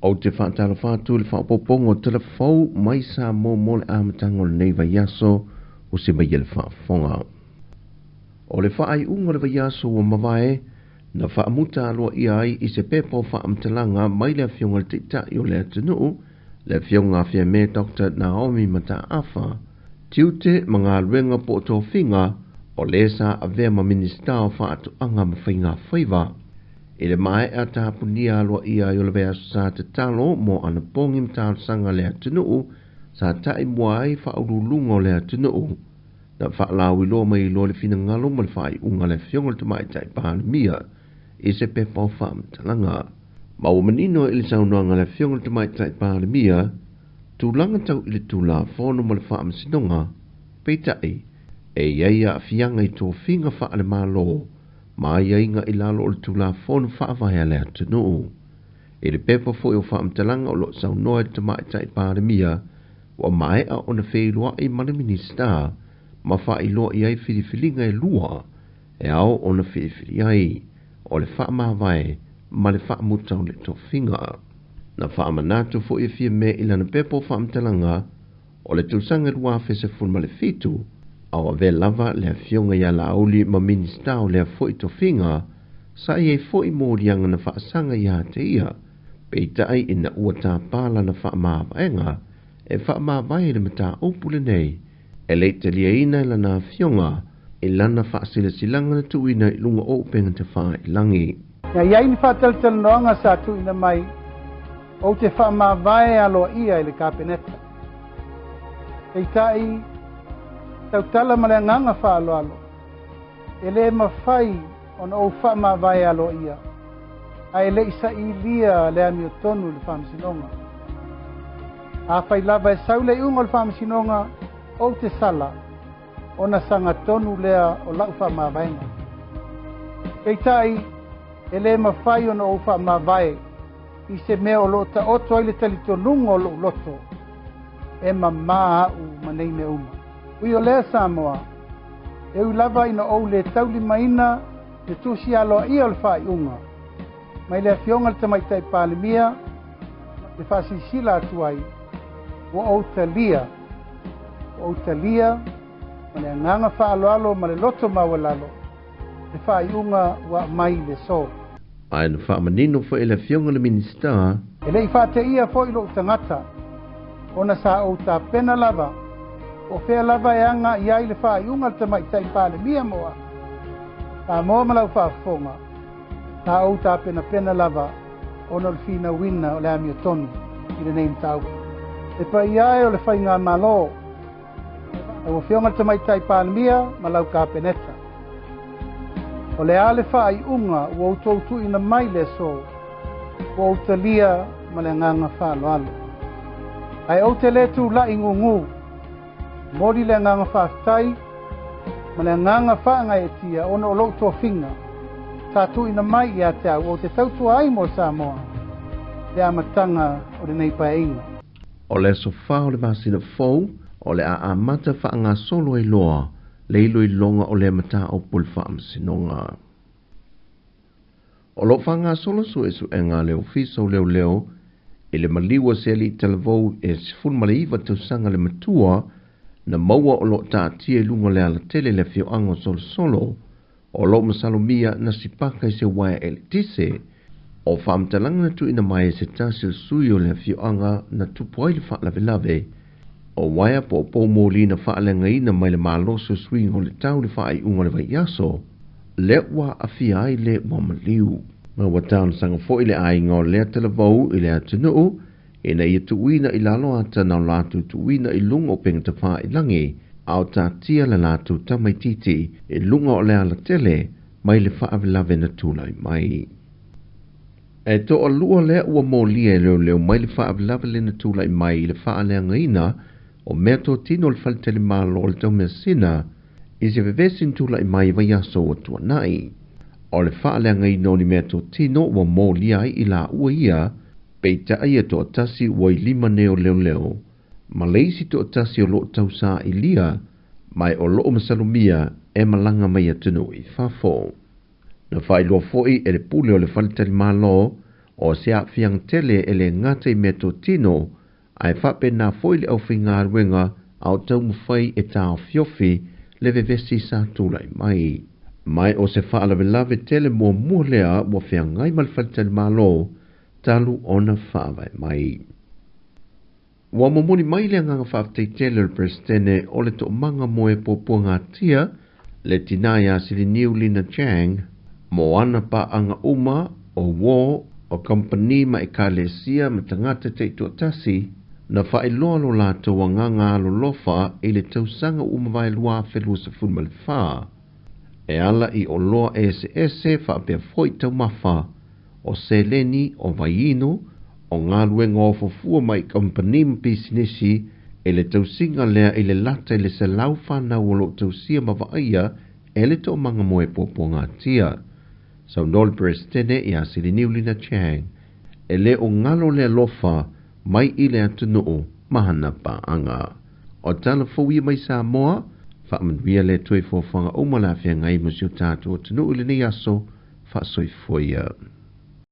O te whaatala whātu le whaopopongo te la whau mai sa mō le āmatango le nei vaiaso o se mai le whaafonga. O le whaai unga le vaiaso o mawae na whaamuta aloa ia ai i se pepo whaamtalanga mai le fionga le teitai o le atunuu le fionga fia me Dr. Naomi Mataafa tiute mga ruenga po to finga o le sa avea ma minista o whaatu anga mawhainga whaiva. I le mai a tāpunia aloa ia i o le vea sa te talo mo ana pongi mtao sanga le atunuu sa tai muai whaurulunga o le atunuu. Na whaalau ilo mai ilo le fina ngalo ma le whai unga le fionga le tamai tai pānemia i se pepa o whaamtalanga. Ma o manino i le saunoanga le fionga le tamai tai pānemia tūlanga tau i le tūla whono ma le whaamsinonga peitai e iaia a fianga i tō finga whaale malo ma iainga i lalo o le tūla whono whaavaya le atunuu. I le pepa fo i o whaamtalanga o lo saunoa le tamai tai pānemia wa mai a ona wheilua i mana minista ma whaailoa i ai whiriwhiringa e lua e ao ona whiriwhiri ai o le whaamawai ma le whaamutau le tofinga. Na whaamanatu fo i fia me ilana pepo whaamtalanga o le tūsanga rua whese fulma le fitu au ave lava le fionga ia la auli ma minista o le fo i tofinga sa i e fo i mōrianga na whaasanga ia te ia peitai ina ua tā pāla na whaamawaenga e whaamawai le mata opule nei e leite lia ina ila na fionga i lana whaasila silanga na tuina i lunga o penga te wha i langi. Ia iai ni whaataltala noanga sa tuina mai o te whaamawai aloa ia i le kapeneta. Eitai tautala ma le nganga whaaloalo e le mawhai ona o whaamawai aloa ia a e le isa i lia le ami o tonu le whaamsinonga. A whai lava e saule i unga le whaamsinonga o te sala o na sanga tonu lea o lau whaamawaenga. Eitai e le mawhai ona o whaamawae i se mea o lo ta oto ai le talitonunga o lo loto e mamaa au manei me uma. Ui o lea Samoa e u lava ina o le tauli maina le tusi aloa ia o le whai unga. Mai le fionga le tamaitai pālemia le whasisila atu ai o Otalia o Otalia ma le nganga whaaloalo ma le loto mawalalo le whai unga wa mai le so. Ai na whaamanino fo e le fionga le minista E le i whate ia fo ilo tangata ona sa o ta pena lava o whea lava e anga i ai le whai unga le tamaitai pālemia moa. Ta moa malau whaafonga ta o ta pena lava ona le fina wina o le ami o tonu i le neim tau. E pa iai o le whai ngā malo e o whionga le tamaitai pālemia ma lau ka peneta. O le ale whai unga o autoutu ina mai le so o Otalia ma le nganga whaaloalo. Ai o te le tu la ingungu mori le nganga whaatai ma le nganga whaanga e tia ona o lo tō whinga tātu ina mai i a te au o te tautua ai mo Samoa le amatanga o le nei paeinga. o le sofa o le masina fou o le a amata whaanga solo e loa le ilo i longa o le mata o pulfa amsinonga. O lo whanga solo su e ngā leo fiso leo leo e le maliwa se li talavou e sifun maliwa tausanga le matua na maua o lo tātia lunga le ala tele le fio ango solo o lo masalomia na sipaka i se wae e le tise o whaamtalanga na tu ina mai se tasil sui o le fio anga na tupu ai le whaalave o waia po mōli na whaalenga ina mai le maloso sui o le tau le whaai unga le vaiaso le wa afia ai le wa maliu. Ma wa tau sanga fo i le ai ngā lea talavou i le atunuu e na ia tuuina i lalo ata na latu tuuina i lunga o penga tawha i langi au tātia le latu tamaititi i lunga o le ala tele mai le whaavelave na tūlai mai. E to o lua lea ua mōlia e leo mai le whaavelave le na tūlai mai i le whaaleanga ina o mea tō tino le whaletele malo o le tau mea sina i se vevesin tūlai mai vai aso o tua nai. O le whaaleanga ina o ni mea tō tino ua mōlia i la ua ia peita ai to tasi wa i lima neo leo ma leisi to tasi o lo tau sa i lia mai o lo masalumia e malanga mai atunu i fafo na fai lo foi e le pule o le falitari malo o sea fiang tele ele ngate meto tino ai fa pena foi le au fingar wenga au tau mwhai e tau fiofi le vevesi sa tulai mai. Mai o se fa ala velave tele mua lea mo fiangai malfaltel malo talu ona fa vai mai. Wa momoni mai le nganga whaaftai tele le prestene o le to manga moe popo ngā tia le tinaya sili niu Lina Chang mo ana pa anga uma o wo o company ma e kalesia ma tangata te tuatasi na whaeloa lo la taua nganga lo lofa i le tausanga uma vai lua whelua sa funma le wha. E ala i o loa ese whaapea foi tau mawha o seleni o vaiino o ngā luenga o fofua mai company ma pisinesi e le tausinga lea i le lata i le se lau whanau o lo tausia ma vaia e le to manga moe popo ngā tia. Sau nol prestene i asili niu Lina Chang e le o ngalo le lofa mai i le atunuu mahana pa anga. O tala fawia mai sa moa whaamanuia le tui fofanga o malafia ngai masio tātua tunuu le ni aso wha soifoia.